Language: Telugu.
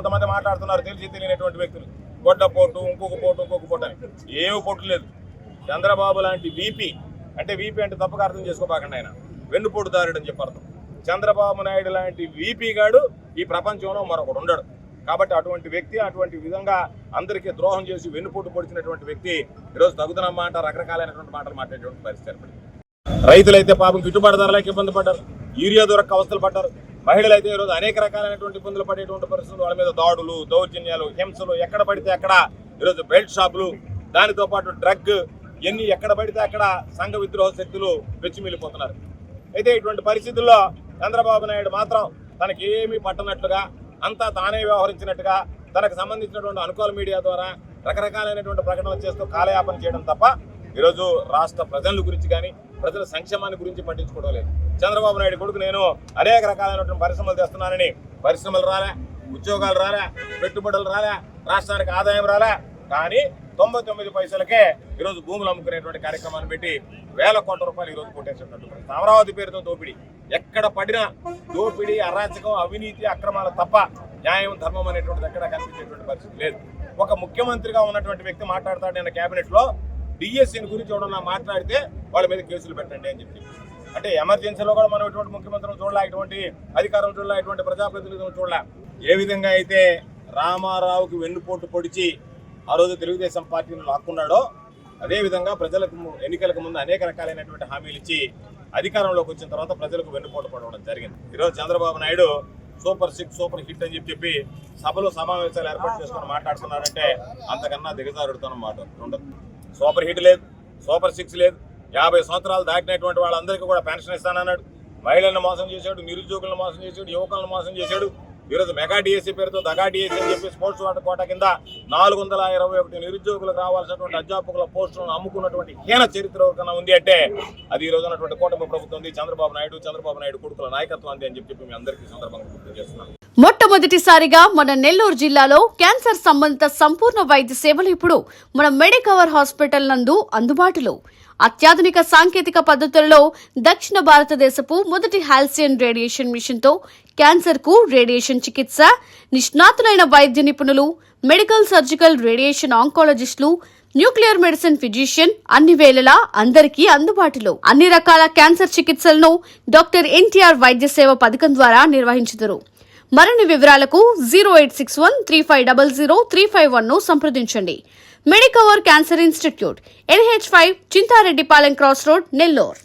కొంతమంది మాట్లాడుతున్నారు తెలిసి తెలియనటువంటి వ్యక్తులు, గొడ్డ పోటు, ఇంకొక పోటు అని. ఏమి పొట్టు లేదు. చంద్రబాబు లాంటి వీపీ అంటే తప్పుగా అర్థం చేసుకోబాకండి, ఆయన వెన్నుపోటుదారుడు అని చెప్పి అర్థం. చంద్రబాబు నాయుడు లాంటి వీపీ గాడు ఈ ప్రపంచంలో మరొకడు ఉండడు. కాబట్టి అటువంటి వ్యక్తి అటువంటి విధంగా అందరికీ ద్రోహం చేసి వెన్నుపోటు పొడిచినటువంటి వ్యక్తి ఈరోజు తగుదనమ్మా అంట రకరకాలైనటువంటి మాటలు మాట్లాడేటువంటి పరిస్థితి ఏర్పడింది. రైతులైతే పాపం గిట్టుబాటు ధరలకు ఇబ్బంది పడ్డారు, యూరియా దొరక్క అవస్థలు పడ్డారు. మహిళలు అయితే ఈరోజు అనేక రకాలైనటువంటి ఇబ్బందులు పడేటువంటి పరిస్థితులు, వాళ్ళ మీద దాడులు, దౌర్జన్యాలు, హింసలు, ఎక్కడ పడితే అక్కడ ఈరోజు బెల్ట్ షాపులు, దానితో పాటు డ్రగ్, ఎన్ని ఎక్కడ పడితే అక్కడ సంఘ విద్రోహ శక్తులు వెచ్చిమిల్లిపోతున్నారు. అయితే ఇటువంటి పరిస్థితుల్లో చంద్రబాబు నాయుడు మాత్రం తనకి ఏమీ పట్టనట్లుగా, అంతా తానే వ్యవహరించినట్టుగా, తనకు సంబంధించినటువంటి అనుకూల మీడియా ద్వారా రకరకాలైనటువంటి ప్రకటనలు చేస్తూ కాలయాపన చేయడం తప్ప ఈరోజు రాష్ట్ర ప్రజల గురించి కానీ ప్రజల సంక్షేమాన్ని గురించి పట్టించుకోవడం లేదు. చంద్రబాబు నాయుడు కొడుకు నేను అనేక రకాలైనటువంటి పరిశ్రమలు తెస్తున్నానని, పరిశ్రమలు రాలే, ఉద్యోగాలు రాలే, పెట్టుబడులు రాలే, రాష్ట్రానికి ఆదాయం రాలే, కానీ 99 పైసలకే ఈరోజు భూములు అమ్ముకునేటువంటి కార్యక్రమాన్ని పెట్టి వేల కోట్ల రూపాయలు ఈరోజు కొట్టేసినట్టు. అమరావతి పేరుతో దోపిడీ, ఎక్కడ పడినా దోపిడీ, అరాచకం, అవినీతి, అక్రమాలు తప్ప న్యాయం, ధర్మం అనేటువంటిది ఎక్కడ కనిపించేటువంటి పరిస్థితి లేదు. ఒక ముఖ్యమంత్రిగా ఉన్నటువంటి వ్యక్తి మాట్లాడతాడు నేను కేబినెట్ లో డిఎస్సీని గురించి ఎవడన్నా మాట్లాడితే వాళ్ళ మీద కేసులు పెట్టండి అని చెప్పి. అంటే ఎమర్జెన్సీలో కూడా మనం ఇటువంటి ముఖ్యమంత్రులు చూడలే, ఇటువంటి అధికారం చూడలే, ఇటువంటి ప్రజాప్రతినిధులు చూడలే. ఏ విధంగా అయితే రామారావుకి వెన్నుపోటు పొడిచి ఆ రోజు తెలుగుదేశం పార్టీని లాక్కున్నాడో, అదేవిధంగా ప్రజలకు ఎన్నికలకు ముందు అనేక రకాలైనటువంటి హామీలు ఇచ్చి అధికారంలోకి వచ్చిన తర్వాత ప్రజలకు వెన్నుపోటు పడవడం జరిగింది. ఈరోజు Chandrababu Naidu super 6 super hit అని చెప్పి సభలో సమావేశాలు ఏర్పాటు చేసుకుని మాట్లాడుతున్నారంటే అంతకన్నా దిగజారుడుతోనే మాట ఉండదు. సూపర్ హిట్ లేదు, సూపర్ 6 లేదు. 50 సంవత్సరాలు దాటినటువంటి వాళ్ళందరికీ కూడా పెన్షన్ ఇస్తానన్నాడు. మహిళలను మోసం చేశాడు, నిరుద్యోగులను మోసం చేశాడు, యువకులను మోసం చేశాడు. ఈరోజు మెగా డిఎస్సీ పేరుతో దగా డిఎస్సీ అని చెప్పి స్పోర్ట్స్ వాటర్ కోట కింద 421 నిరుద్యోగులకు రావాల్సినటువంటి అధ్యాపకుల పోస్టులను అమ్ముకున్నటువంటి హీన చరిత్ర ఎవరికన్నా ఉంది అంటే అది ఈ రోజు ఉన్నటువంటి కూటమి ప్రభుత్వం ఉంది, చంద్రబాబు నాయుడు కొడుకుల నాయకత్వం ఉంది అని చెప్పి మీ అందరికీ సందర్భంగా గుర్తు చేస్తున్నాం. మొట్టమొదటిసారిగా మన నెల్లూరు జిల్లాలో క్యాన్సర్ సంబంధిత సంపూర్ణ వైద్య సేవలు ఇప్పుడు మన మెడికవర్ హాస్పిటల్ నందు అందుబాటులో. అత్యాధునిక సాంకేతిక పద్ధతులలో దక్షిణ భారతదేశపు మొదటి హాల్సియన్ రేడియేషన్ మిషన్ తో క్యాన్సర్ కు రేడియేషన్ చికిత్స, నిష్ణాతులైన వైద్య నిపుణులు, మెడికల్ సర్జికల్ రేడియేషన్ ఆంకాలజిస్టులు, న్యూక్లియర్ మెడిసిన్ ఫిజిషియన్ అన్ని వేళలా అందరికీ అందుబాటులో. అన్ని రకాల క్యాన్సర్ చికిత్సలను డాక్టర్ ఎన్టీఆర్ వైద్య సేవ పథకం ద్వారా నిర్వహించుతారు. మరిన్ని వివరాలకు 086135003551 ను సంప్రదించండి. Medicover cancer institute, NH5, Chintareddypalem cross road, Nellore.